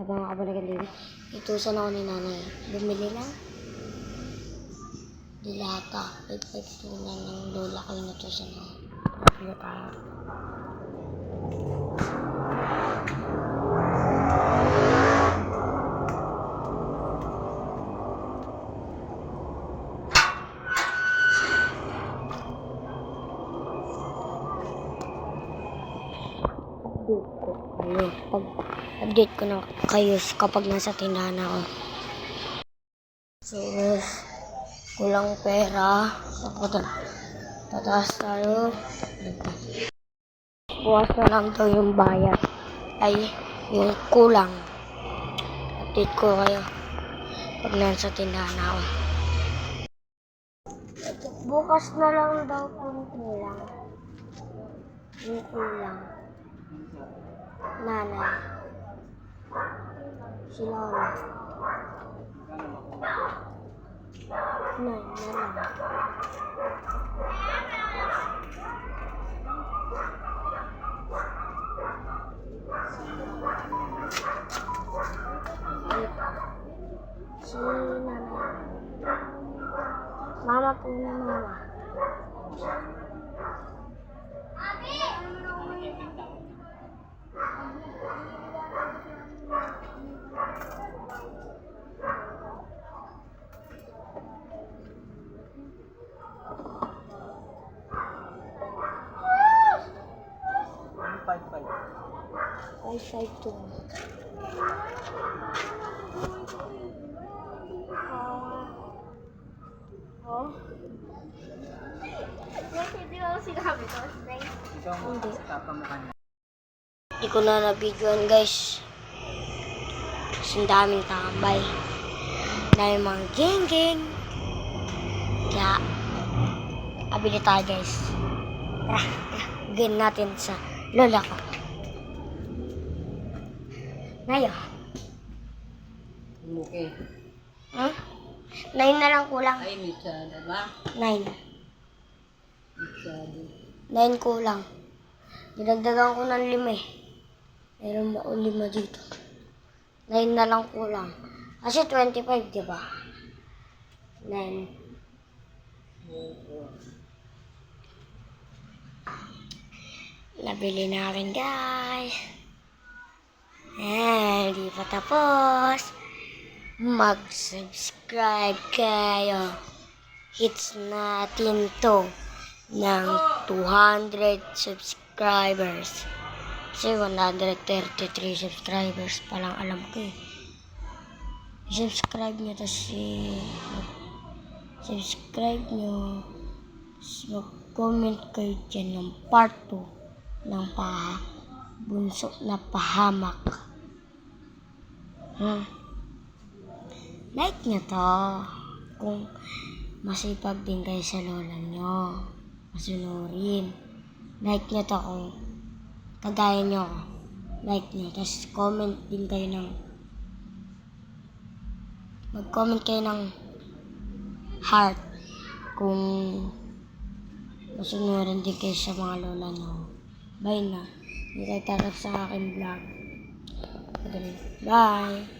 Habang ako nag-live, itusan ako ni nanay. Bumili lang. Dilata. 552 na ng lola ko yung itusan ako. Pila tayo. Update ko na kayo kapag nasa tindahan ako. So, kulang pera. Tataas tayo. Bukas na lang daw yung bayad. Ay, yung kulang. Update ko kayo pag nasa tindahan ako. Bukas na lang daw kung kulang. Yung kulang. Nanay. Si Lola. Nay, nanay. Si nanay. Mama po na mama. Wi-Fi 2. Oh? Hindi mo sinabi to. Hindi. Hindi ko na na-videoan guys. Kasi ang daming tambay. Dahil mga geng-geng. Kaya, abili tayo guys. Tara, gawin natin sa lola ko. Ngayon. Okay. Hmm? 9 na lang kulang. Ay, mitsada ba? 9. Mitsada. 9 kulang. Dinagdagan ko ng 5 eh. Meron ba o 5 dito? 9 na lang kulang. Kasi 25, di ba? 9. Nabili na rin guys. Hindi pa tapos. Mag-subscribe kayo. Hits natin to ng 200 subscribers. Kasi 133 subscribers pa lang alam ko eh. Subscribe nyo subscribe nyo. Mag-comment kayo dyan ng part 2 ng bunso na pahamak. Like nyo to kung masipag din kayo sa lola nyo. Masunurin. Like nyo to kung kagaya nyo. Like nyo. Tapos comment din kayo ng mag-comment kayo ng heart kung masunurin din kayo sa mga lola nyo. Bye na. Hindi tayo tatap sa aking vlog. Bye.